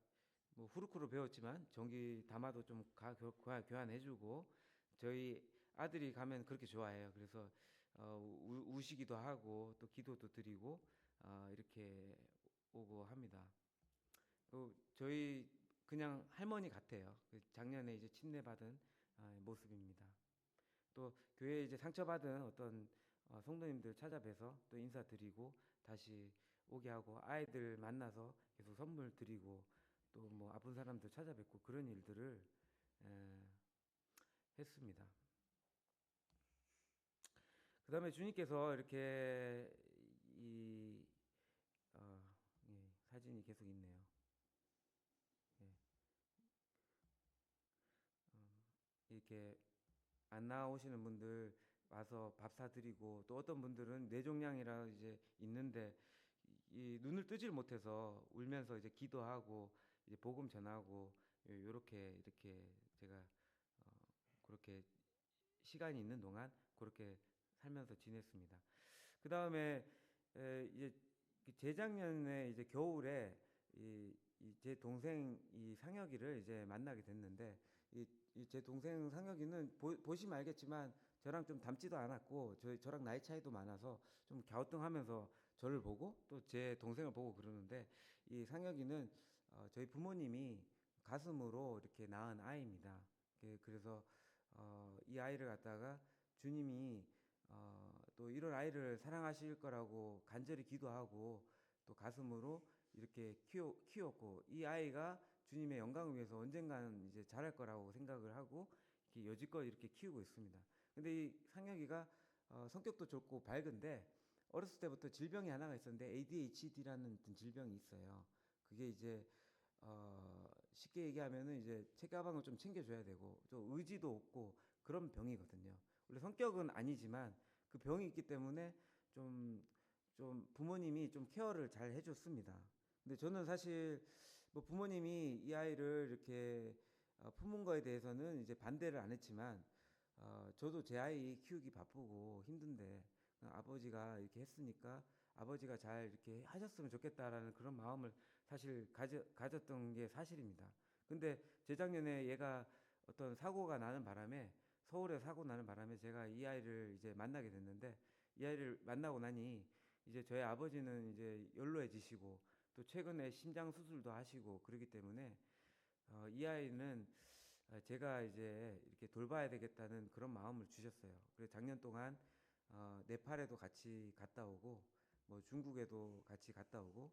뭐 후루쿠로 배웠지만 전기 담아도 좀 교환해주고, 저희 아들이 가면 그렇게 좋아해요. 그래서 우시기도 하고 또 기도도 드리고 이렇게 오고 합니다. 또 저희 그냥 할머니 같아요. 작년에 이제 침례받은 모습입니다. 또 교회에 이제 상처받은 어떤 성도님들 찾아뵈서 또 인사드리고 다시 오게 하고, 아이들 만나서 계속 선물 드리고 또 뭐 아픈 사람들 찾아뵙고 그런 일들을 에, 했습니다. 그 다음에 주님께서 이렇게 이, 어, 예, 사진이 계속 있네요. 예, 이렇게 안 나오시는 분들 와서 밥 사드리고, 또 어떤 분들은 뇌종양이라 이제 있는데 이 눈을 뜨질 못해서 울면서 이제 기도하고 이제 복음 전하고, 요렇게 이렇게 제가 어, 그렇게 시간이 있는 동안 그렇게 살면서 지냈습니다. 그 다음에 이제 재작년에 이제 겨울에 제 동생 이 상혁이를 이제 만나게 됐는데, 제 동생 상혁이는 보시면 알겠지만 저랑 좀 닮지도 않았고 저랑 나이 차이도 많아서 좀 갸우뚱하면서 저를 보고 또 제 동생을 보고 그러는데, 이 상혁이는 저희 부모님이 가슴으로 이렇게 낳은 아이입니다. 그래서 이 아이를 갖다가 주님이 또 이런 아이를 사랑하실 거라고 간절히 기도하고 또 가슴으로 이렇게 키웠고, 이 아이가 주님의 영광을 위해서 언젠가는 이제 잘할 거라고 생각을 하고 이렇게 여지껏 이렇게 키우고 있습니다. 근데 이 상혁이가 성격도 좋고 밝은데 어렸을 때부터 질병이 하나가 있었는데 ADHD라는 질병이 있어요. 그게 이제 쉽게 얘기하면은 이제 책가방을 좀 챙겨줘야 되고 좀 의지도 없고 그런 병이거든요. 원래 성격은 아니지만 그 병이 있기 때문에 좀, 좀 부모님이 좀 케어를 잘 해줬습니다. 근데 저는 사실 뭐 부모님이 이 아이를 이렇게 품은 거에 대해서는 이제 반대를 안 했지만, 저도 제 아이 키우기 바쁘고 힘든데 아버지가 이렇게 했으니까 아버지가 잘 이렇게 하셨으면 좋겠다라는 그런 마음을 사실 가졌던 게 사실입니다. 근데 재작년에 얘가 어떤 사고가 나는 바람에, 서울에 사고 나는 바람에 제가 이 아이를 이제 만나게 됐는데, 이 아이를 만나고 나니 이제 저희 아버지는 이제 연로해지시고 또 최근에 심장 수술도 하시고 그러기 때문에 이 아이는 제가 이제 이렇게 돌봐야 되겠다는 그런 마음을 주셨어요. 그래서 작년 동안 네팔에도 같이 갔다 오고 뭐 중국에도 같이 갔다 오고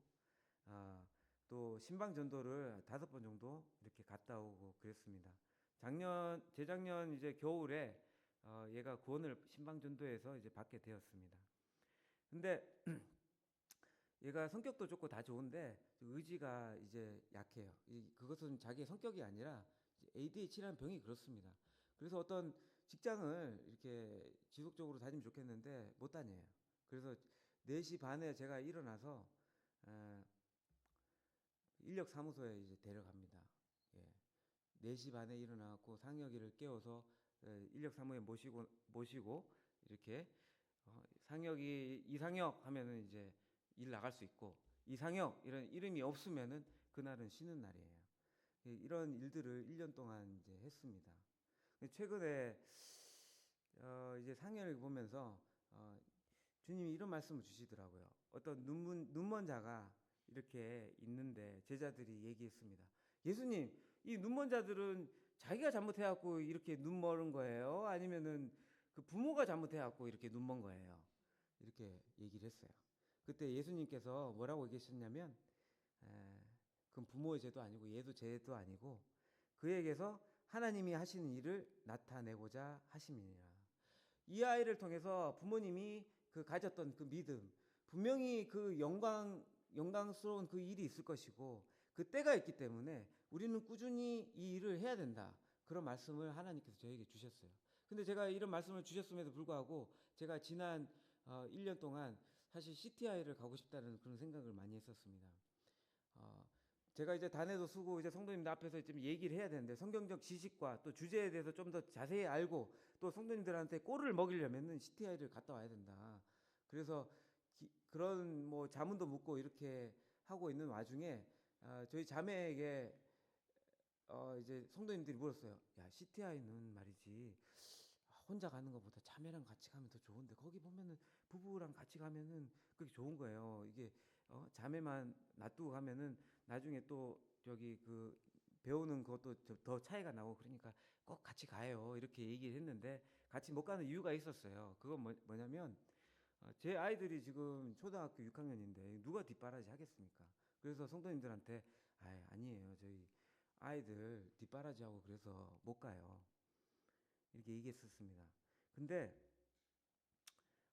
아, 또 신방 전도를 5번 정도 이렇게 갔다 오고 그랬습니다. 재작년 이제 겨울에 얘가 구원을 신방 전도에서 이제 받게 되었습니다. 근데 얘가 성격도 좋고 다 좋은데 의지가 이제 약해요. 그것은 자기의 성격이 아니라 ADHD라는 병이 그렇습니다. 그래서 어떤 직장을 이렇게 지속적으로 다니면 좋겠는데 못 다녀요. 그래서 4시 반에 제가 일어나서 인력사무소에 이제 데려갑니다. 예. 4시 반에 일어나고 상혁이를 깨워서 인력사무에 모시고 이렇게 상혁이 이상혁 하면은 이제 일 나갈 수 있고, 이상혁 이런 이름이 없으면은 그날은 쉬는 날이에요. 이런 일들을 1년 동안 이제 했습니다. 최근에 이제 상혁을 보면서 주님이 이런 말씀을 주시더라고요. 어떤 눈먼 자가 이렇게 있는데 제자들이 얘기했습니다. 예수님, 이 눈먼 자들은 자기가 잘못해갖고 이렇게 눈먼 거예요? 아니면은 그 부모가 잘못해갖고 이렇게 눈먼 거예요? 이렇게 얘기를 했어요. 그때 예수님께서 뭐라고 얘기하셨냐면, 에, 그건 부모의 죄도 아니고 얘도 죄도 아니고 그에게서 하나님이 하시는 일을 나타내고자 하심이니라. 이 아이를 통해서 부모님이 그 가졌던 그 믿음, 분명히 그 영광스러운 그 일이 있을 것이고 그 때가 있기 때문에 우리는 꾸준히 이 일을 해야 된다. 그런 말씀을 하나님께서 저에게 주셨어요. 근데 제가 이런 말씀을 주셨음에도 불구하고 제가 지난 1년 동안 사실 CTI를 가고 싶다는 그런 생각을 많이 했었습니다. 제가 이제 단회도 쓰고 이제 성도님들 앞에서 좀 얘기를 해야 되는데 성경적 지식과 또 주제에 대해서 좀 더 자세히 알고 또 성도님들한테 꼴을 먹이려면은 CTI를 갔다 와야 된다. 그래서 그런 뭐 자문도 묻고 이렇게 하고 있는 와중에 저희 자매에게 이제 성도님들이 물었어요. 야, CTI는 말이지 혼자 가는 것보다 자매랑 같이 가면 더 좋은데 거기 보면은 부부랑 같이 가면은 그게 좋은 거예요. 이게 자매만 놔두고 가면은 나중에 또 저기 그 배우는 것도 더 차이가 나고 그러니까 꼭 같이 가요. 이렇게 얘기를 했는데 같이 못 가는 이유가 있었어요. 그건 뭐냐면 제 아이들이 지금 초등학교 6학년인데 누가 뒷바라지 하겠습니까? 그래서 성도님들한테 아니에요. 저희 아이들 뒷바라지하고 그래서 못 가요. 이렇게 얘기했었습니다. 근데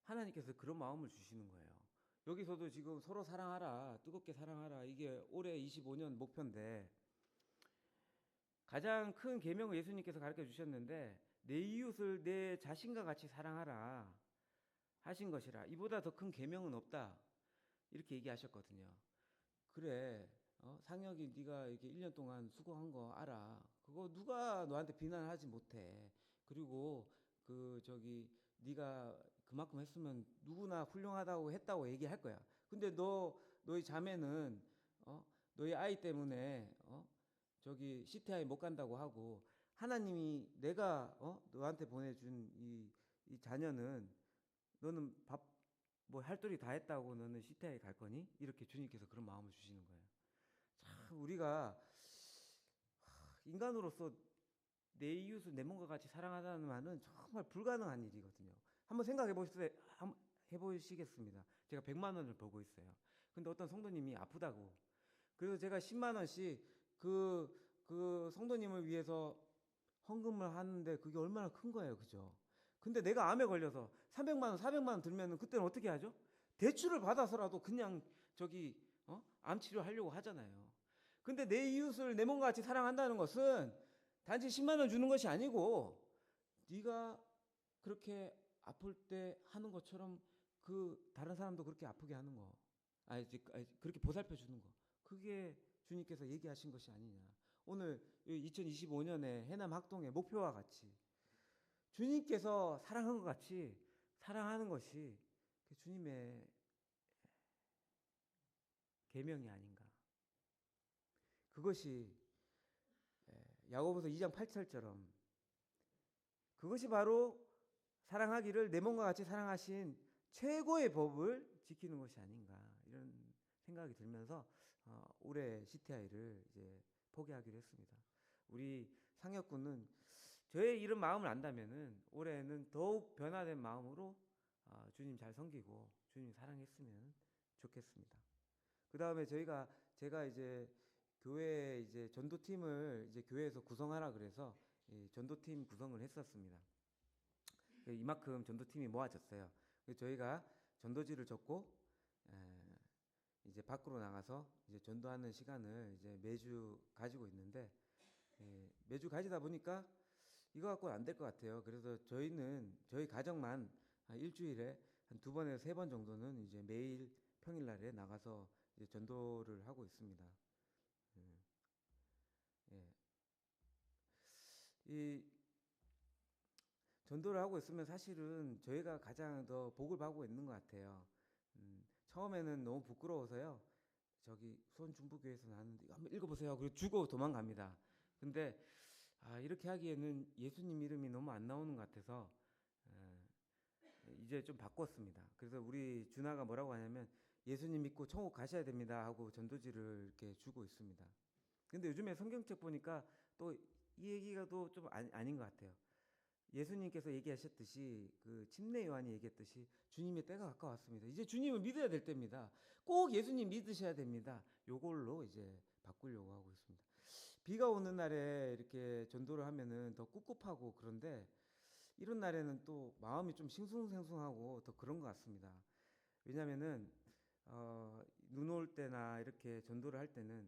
하나님께서 그런 마음을 주시는 거예요. 여기서도 지금 서로 사랑하라, 뜨겁게 사랑하라. 이게 올해 25년 목표인데 가장 큰 계명을 예수님께서 가르쳐 주셨는데 내 이웃을 내 자신과 같이 사랑하라 하신 것이라. 이보다 더 큰 계명은 없다. 이렇게 얘기하셨거든요. 그래, 상혁이 네가 이렇게 1년 동안 수고한 거 알아. 그거 누가 너한테 비난하지 못해. 그리고 네가 그만큼 했으면 누구나 훌륭하다고 했다고 얘기할 거야. 근데 너희 자매는 너희 아이 때문에 CTI 못 간다고 하고 하나님이 내가 너한테 보내준 이 자녀는 너는 뭐 할도리 다 했다고 너는 CTI 갈 거니? 이렇게 주님께서 그런 마음을 주시는 거예요. 참 우리가 인간으로서 내 이웃을 내 몸과 같이 사랑하다는 말은 정말 불가능한 일이거든요. 한번 해보시겠습니다. 제가 100만 원을 벌고 있어요. 근데 어떤 성도님이 아프다고. 그래서 제가 10만 원씩 그 성도님을 위해서 헌금을 하는데 그게 얼마나 큰 거예요. 그죠? 근데 내가 암에 걸려서 300만 원, 400만 원 들면은 그때는 어떻게 하죠? 대출을 받아서라도 그냥 암 치료하려고 하잖아요. 근데 내 이웃을 내 몸과 같이 사랑한다는 것은 단지 10만 원 주는 것이 아니고 네가 그렇게 아플 때 하는 것처럼 그 다른 사람도 그렇게 아프게 하는 거. 그렇게 보살펴 주는 거. 그게 주님께서 얘기하신 것이 아니냐. 오늘 2025년에 해남 학동의 목표와 같이 주님께서 사랑한 것 같이 사랑하는 것이 주님의 계명이 아닌가. 그것이 야고보서 2장 8절처럼 그것이 바로 사랑하기를 내 몸과 같이 사랑하신 최고의 법을 지키는 것이 아닌가 이런 생각이 들면서 올해 CTI를 이제 포기하기로 했습니다. 우리 상혁군은 저의 이런 마음을 안다면은 올해는 더욱 변화된 마음으로 주님 잘 섬기고 주님 사랑했으면 좋겠습니다. 그 다음에 제가 이제 교회 이제 전도팀을 이제 교회에서 구성하라 그래서 전도팀 구성을 했었습니다. 이만큼 전도팀이 모아졌어요. 저희가 전도지를 적고 이제 밖으로 나가서 이제 전도하는 시간을 이제 매주 가지고 있는데 매주 가지다 보니까 이거 갖고는 안 될 것 같아요. 그래서 저희 가정만 일주일에 한 2번에서 3번 정도는 이제 매일 평일날에 나가서 이제 전도를 하고 있습니다. 예. 이 전도를 하고 있으면 사실은 저희가 가장 더 복을 받고 있는 것 같아요. 처음에는 너무 부끄러워서요. 저기 수원중부교회에서 나왔는데 한번 읽어보세요. 그리고 주고 도망갑니다. 근데 이렇게 하기에는 예수님 이름이 너무 안 나오는 것 같아서 이제 좀 바꿨습니다. 그래서 우리 준하가 뭐라고 하냐면 예수님 믿고 천국 가셔야 됩니다 하고 전도지를 이렇게 주고 있습니다. 근데 요즘에 성경책 보니까 또 이 얘기가 또 좀 아닌 것 같아요. 예수님께서 얘기하셨듯이 그 침례 요한이 얘기했듯이 주님의 때가 가까웠습니다. 이제 주님을 믿어야 될 때입니다. 꼭 예수님 믿으셔야 됩니다. 요걸로 이제 바꾸려고 하고 있습니다. 비가 오는 날에 이렇게 전도를 하면은 더 꿉꿉하고 그런데 이런 날에는 또 마음이 좀 싱숭생숭하고 더 그런 것 같습니다. 왜냐면은 눈 올 때나 이렇게 전도를 할 때는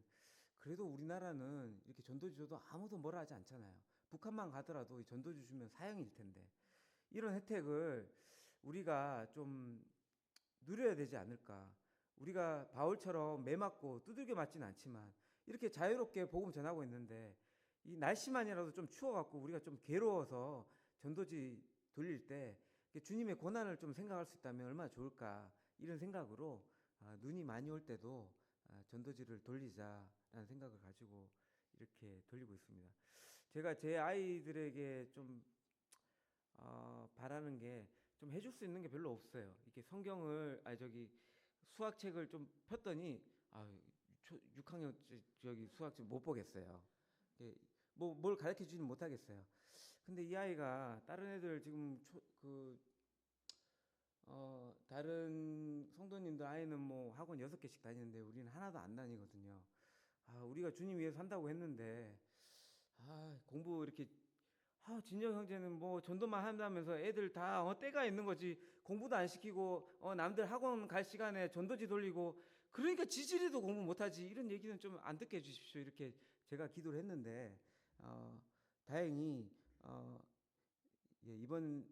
그래도 우리나라는 이렇게 전도 주셔도 아무도 뭐라 하지 않잖아요. 북한만 가더라도 전도 주시면 사형일 텐데 이런 혜택을 우리가 좀 누려야 되지 않을까. 우리가 바울처럼 매 맞고 두들겨 맞지는 않지만 이렇게 자유롭게 복음 전하고 있는데 이 날씨만이라도 좀 추워갖고 우리가 좀 괴로워서 전도지 돌릴 때 주님의 고난을 좀 생각할 수 있다면 얼마나 좋을까 이런 생각으로 눈이 많이 올 때도 전도지를 돌리자라는 생각을 가지고 이렇게 돌리고 있습니다. 제가 제 아이들에게 좀 바라는 게 좀 해줄 수 있는 게 별로 없어요. 이렇게 성경을 수학책을 좀 폈더니 6학년 저기 수학책 못 보겠어요. 뭘 가르쳐 주지는 못하겠어요. 근데 이 아이가 다른 애들 지금 다른 성도님들 아이는 뭐 학원 6개씩 다니는데 우리는 하나도 안 다니거든요. 우리가 주님 위해서 산다고 했는데 공부 이렇게 진영 형제는 뭐 전도만 한다면서 애들 다 때가 있는 거지 공부도 안 시키고 남들 학원 갈 시간에 전도지 돌리고 그러니까 지지리도 공부 못하지 이런 얘기는 좀 안 듣게 해주십시오. 이렇게 제가 기도를 했는데 다행히 이번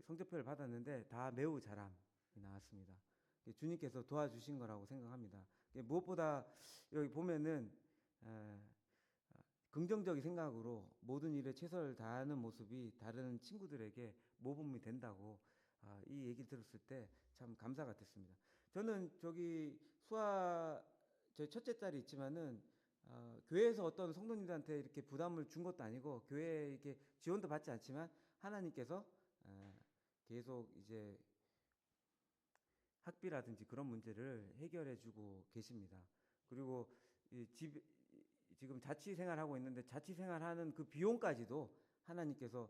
성적표를 받았는데 다 매우 잘함이 나왔습니다. 주님께서 도와주신 거라고 생각합니다. 무엇보다 여기 보면은 긍정적인 생각으로 모든 일에 최선을 다하는 모습이 다른 친구들에게 모범이 된다고 이 얘기를 들었을 때 참 감사가 됐습니다. 저는 저기 저희 첫째 딸이 있지만은 교회에서 어떤 성도님들한테 이렇게 부담을 준 것도 아니고 교회에 이렇게 지원도 받지 않지만 하나님께서 계속 이제 학비라든지 그런 문제를 해결해주고 계십니다. 그리고 지금 자취 생활하고 있는데 자취 생활하는 그 비용까지도 하나님께서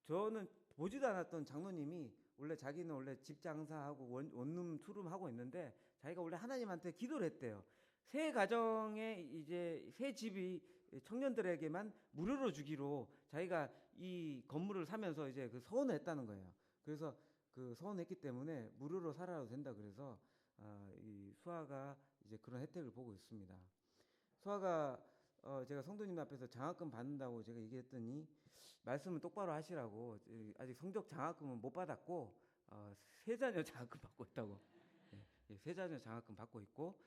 저는 보지도 않았던 장로님이 자기는 원래 집 장사하고 원룸 투룸 하고 있는데 자기가 원래 하나님한테 기도를 했대요. 새 가정에 이제 새 집이 청년들에게만 무료로 주기로 자기가 이 건물을 사면서 이제 서원을 했다는 거예요. 그래서 서원했기 때문에 무료로 살아도 된다 그래서 이 수아가 이제 그런 혜택을 보고 있습니다. 수아가 제가 성도님 앞에서 장학금 받는다고 제가 얘기했더니 말씀을 똑바로 하시라고 아직 성적 장학금은 못 받았고 세자녀 장학금 받고 있다고. 세자녀 장학금 받고 있고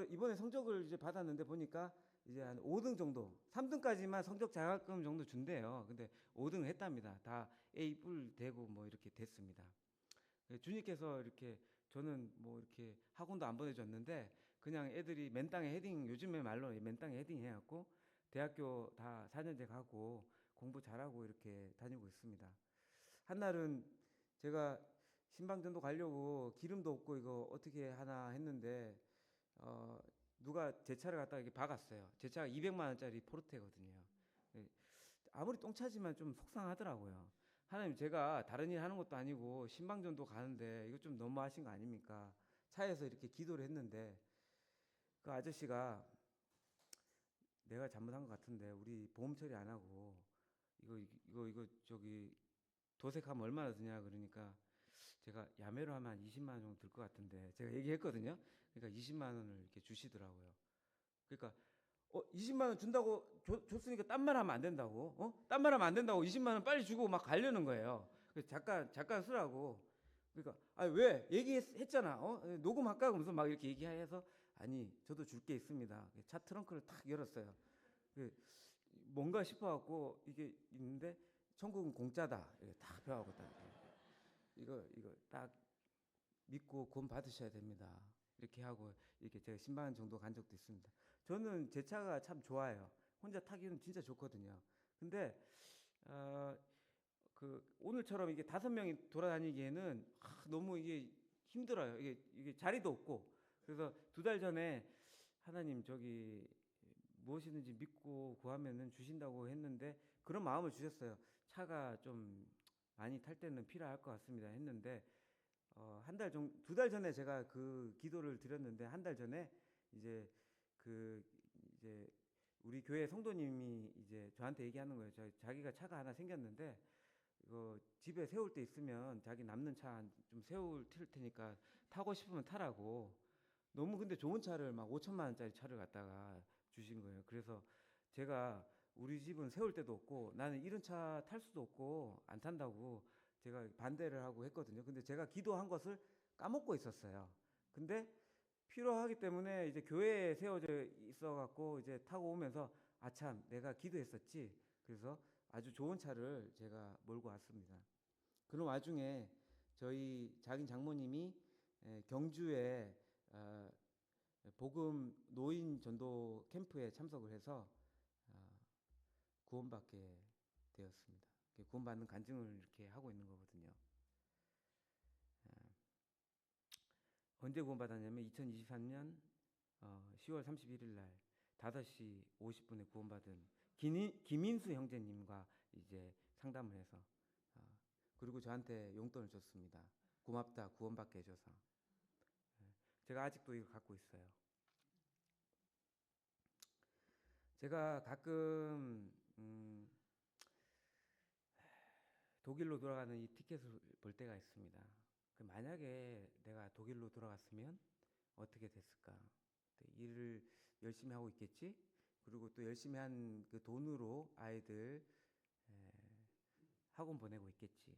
이번에 성적을 이제 받았는데 보니까 이제 한 5등 정도 3등까지만 성적 장학금 정도 준대요. 근데 5등 했답니다. 다 A 뿔 되고 뭐 이렇게 됐습니다. 주님께서 이렇게 저는 뭐 이렇게 학원도 안 보내줬는데 그냥 애들이 맨땅에 헤딩 요즘에 말로 맨땅에 헤딩 해갖고 대학교 다 4년제 가고 공부 잘하고 이렇게 다니고 있습니다. 한날은 제가 신방전도 가려고 기름도 없고 이거 어떻게 하나 했는데 누가 제 차를 갖다가 이렇게 박았어요. 제 차가 200만 원짜리 포르테거든요. 아무리 똥차지만 좀 속상하더라고요. 하나님 제가 다른 일 하는 것도 아니고 신방전도 가는데 이거 좀 너무하신 거 아닙니까? 차에서 이렇게 기도를 했는데 그 아저씨가 내가 잘못한 것 같은데 우리 보험 처리 안 하고 이거 저기 도색하면 얼마나 드냐 그러니까 제가 야매로 하면 한 20만 원 정도 들 것 같은데 제가 얘기했거든요. 그러니까 20만 원을 이렇게 주시더라고요. 그러니까 20만 원 준다고 줬으니까 딴 말 하면 안 된다고. 딴 말 하면 안 된다고 20만 원 빨리 주고 막 가려는 거예요. 그래서 잠깐 쓰라고. 그러니까 왜 얘기했잖아. 녹음할까 그러면서 막 이렇게 얘기해서 아니 저도 줄 게 있습니다. 차 트렁크를 탁 열었어요. 뭔가 싶어갖고 이게 있는데 천국은 공짜다. 이렇게 딱 배워갖고 딱 이거 딱 믿고 구원 받으셔야 됩니다. 이렇게 하고 이렇게 제가 10만 원 정도 간 적도 있습니다. 저는 제 차가 참 좋아요. 혼자 타기는 진짜 좋거든요. 근데 오늘처럼 이게 5명이 돌아다니기에는 너무 이게 힘들어요. 이게 자리도 없고. 그래서 2달 전에 하나님 저기 무엇이든지 믿고 구하면은 주신다고 했는데 그런 마음을 주셨어요. 차가 좀 많이 탈 때는 필요할 것 같습니다. 했는데 2달 전에 제가 그 기도를 드렸는데 1달 전에 이제 우리 교회 성도님이 이제 저한테 얘기하는 거예요. 자기가 차가 하나 생겼는데 이거 집에 세울 때 있으면 자기 남는 차 좀 틀 테니까 타고 싶으면 타라고. 너무 근데 좋은 차를 막 5천만 원짜리 차를 갖다가 주신 거예요. 그래서 제가 우리 집은 세울 데도 없고 나는 이런 차 탈 수도 없고 안 탄다고 제가 반대를 하고 했거든요. 근데 제가 기도한 것을 까먹고 있었어요. 근데 필요하기 때문에 이제 교회에 세워져 있어갖고 이제 타고 오면서 아참 내가 기도했었지. 그래서 아주 좋은 차를 제가 몰고 왔습니다. 그런 와중에 저희 작은 장모님이 경주에 어, 복음 노인 전도 캠프에 참석을 해서 어, 구원받게 되었습니다. 구원받는 간증을 이렇게 하고 있는 거거든요. 언제 구원받았냐면 2023년 10월 31일 날 5시 50분에 구원받은 김인수 형제님과 이제 상담을 해서 그리고 저한테 용돈을 줬습니다. 고맙다 구원받게 해줘서. 제가 아직도 이거 갖고 있어요. 제가 가끔 독일로 돌아가는 이 티켓을 볼 때가 있습니다. 만약에 내가 독일로 돌아갔으면 어떻게 됐을까? 일을 열심히 하고 있겠지? 그리고 또 열심히 한 그 돈으로 아이들 학원 보내고 있겠지.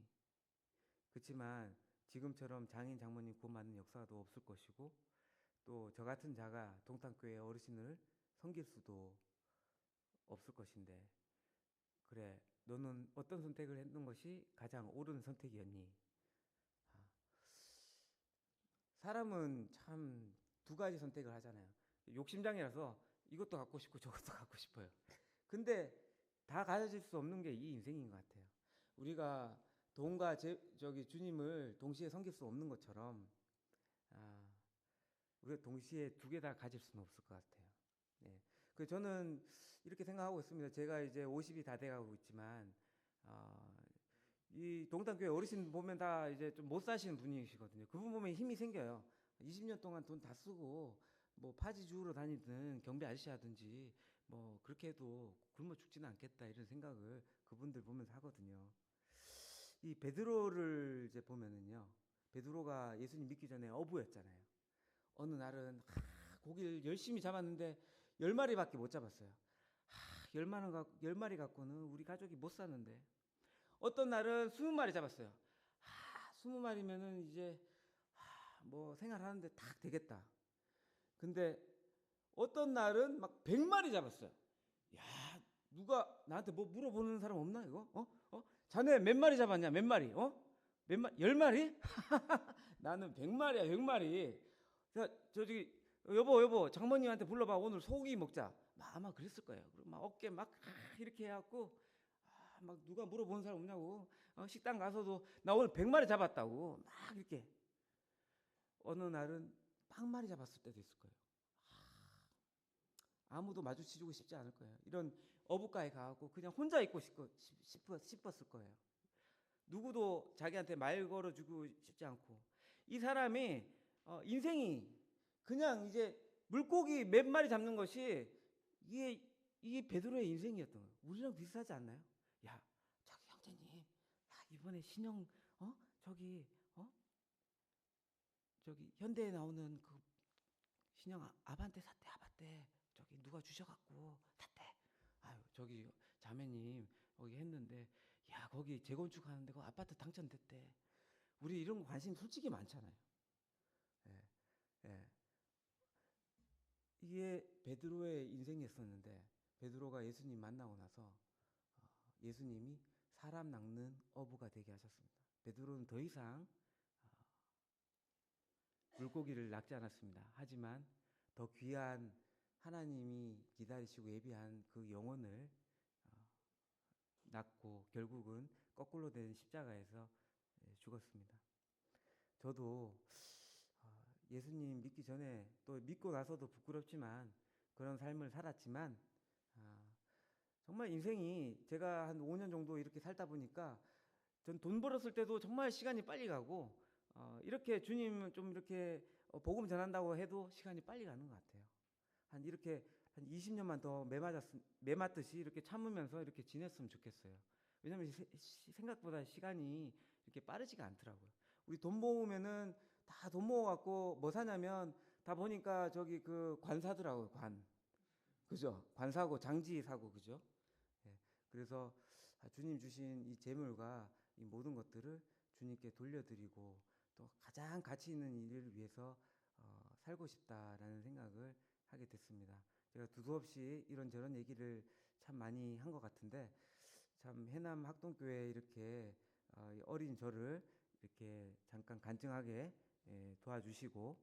그렇지만 지금처럼 장인 장모님 구원 받는 역사가 또 없을 것이고 또 저 같은 자가 동탄교회 어르신을 섬길 수도 없을 것인데 그래 너는 어떤 선택을 했는 것이 가장 옳은 선택이었니? 사람은 참 두 가지 선택을 하잖아요. 욕심장이라서 이것도 갖고 싶고 저것도 갖고 싶어요. 근데 다 가져질 수 없는 게 이 인생인 것 같아요. 우리가 돈과 저기 주님을 동시에 섬길 수 없는 것처럼 우리가 동시에 두 개 다 가질 수는 없을 것 같아요. 네. 그 저는 이렇게 생각하고 있습니다. 제가 이제 50이 다 돼가고 있지만 이 동탄교회 어르신 보면 다 이제 좀 못 사시는 분이시거든요. 그분 보면 힘이 생겨요. 20년 동안 돈 다 쓰고 뭐 파지 주우러 다니든 경비 아저씨 하든지 뭐 그렇게 해도 굶어 죽지는 않겠다 이런 생각을 그분들 보면서 하거든요. 이 베드로를 이제 보면은요. 베드로가 예수님 믿기 전에 어부였잖아요. 어느 날은 고기를 열심히 잡았는데 10마리밖에 못 잡았어요. 10마리 갖고는 우리 가족이 못 사는데 어떤 날은 20마리 잡았어요. 20마리면은 이제 뭐 생활하는데 딱 되겠다. 근데 어떤 날은 막 100마리 잡았어요. 야, 누가 나한테 뭐 물어보는 사람 없나 이거? 자네 몇 마리 잡았냐? 몇 마리? 몇 마리? 10마리? 나는 100마리야, 100마리. 저기 여보 장모님한테 불러봐. 오늘 소고기 먹자. 아마 그랬을 거예요. 그리고 막 어깨 막 이렇게 해갖고 막 누가 물어보는 사람 없냐고. 식당 가서도 나 오늘 100마리 잡았다고 막 이렇게. 어느 날은 100마리 잡았을 때도 있을 거예요. 아무도 마주치고 싶지 않을 거예요. 이런 어부가에 가고 그냥 혼자 있고 싶었을 거예요. 누구도 자기한테 말 걸어주고 싶지 않고 이 사람이 인생이 그냥 이제 물고기 몇 마리 잡는 것이 이게 베드로의 인생이었던 거예요. 우리랑 비슷하지 않나요? 야, 저기 형제님, 야 이번에 신형 저기 저기 현대에 나오는 그 신형 아반떼 샀대 아반떼 저기 누가 주셔갖고 샀대. 아유 저기 자매님 거기 했는데 야 거기 재건축하는데 그 아파트 당첨됐대. 우리 이런 거 관심 솔직히 많잖아요. 예, 예. 이게 베드로의 인생이었었는데 베드로가 예수님 만나고 나서 예수님이 사람 낚는 어부가 되게 하셨습니다. 베드로는 더 이상 물고기를 낚지 않았습니다. 하지만 더 귀한 하나님이 기다리시고 예비한 그 영혼을 낚고 결국은 거꾸로 된 십자가에서 죽었습니다. 저도 예수님 믿기 전에 또 믿고 나서도 부끄럽지만 그런 삶을 살았지만 정말 인생이 제가 한 5년 정도 이렇게 살다 보니까 전 돈 벌었을 때도 정말 시간이 빨리 가고 이렇게 주님 좀 이렇게 복음 전한다고 해도 시간이 빨리 가는 것 같아요. 이렇게 한 20년만 더 매맞듯이 이렇게 참으면서 이렇게 지냈으면 좋겠어요. 왜냐면 생각보다 시간이 이렇게 빠르지가 않더라고요. 우리 돈 모으면은 다 돈 모아갖고 뭐 사냐면 다 보니까 저기 그 관 사더라고요. 관. 그죠? 관 사고 장지 사고 그죠? 예. 그래서 주님 주신 이 재물과 이 모든 것들을 주님께 돌려드리고 또 가장 가치 있는 일을 위해서 살고 싶다라는 생각을 하게 됐습니다. 제가 두서없이 이런저런 얘기를 참 많이 한 것 같은데 참 해남 학동교회 이렇게 이 어린 저를 이렇게 잠깐 간증하게 도와주시고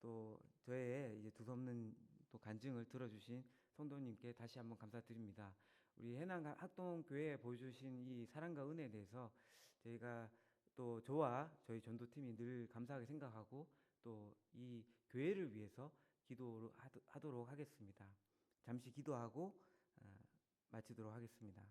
또 저의 이제 두서없는 또 간증을 들어주신 성도님께 다시 한번 감사드립니다. 우리 해남 학동교회에 보여주신 이 사랑과 은혜에 대해서 저희가 또 저와 저희 전도팀이 늘 감사하게 생각하고 또 이 교회를 위해서 기도하도록 하겠습니다. 잠시 기도하고 마치도록 하겠습니다.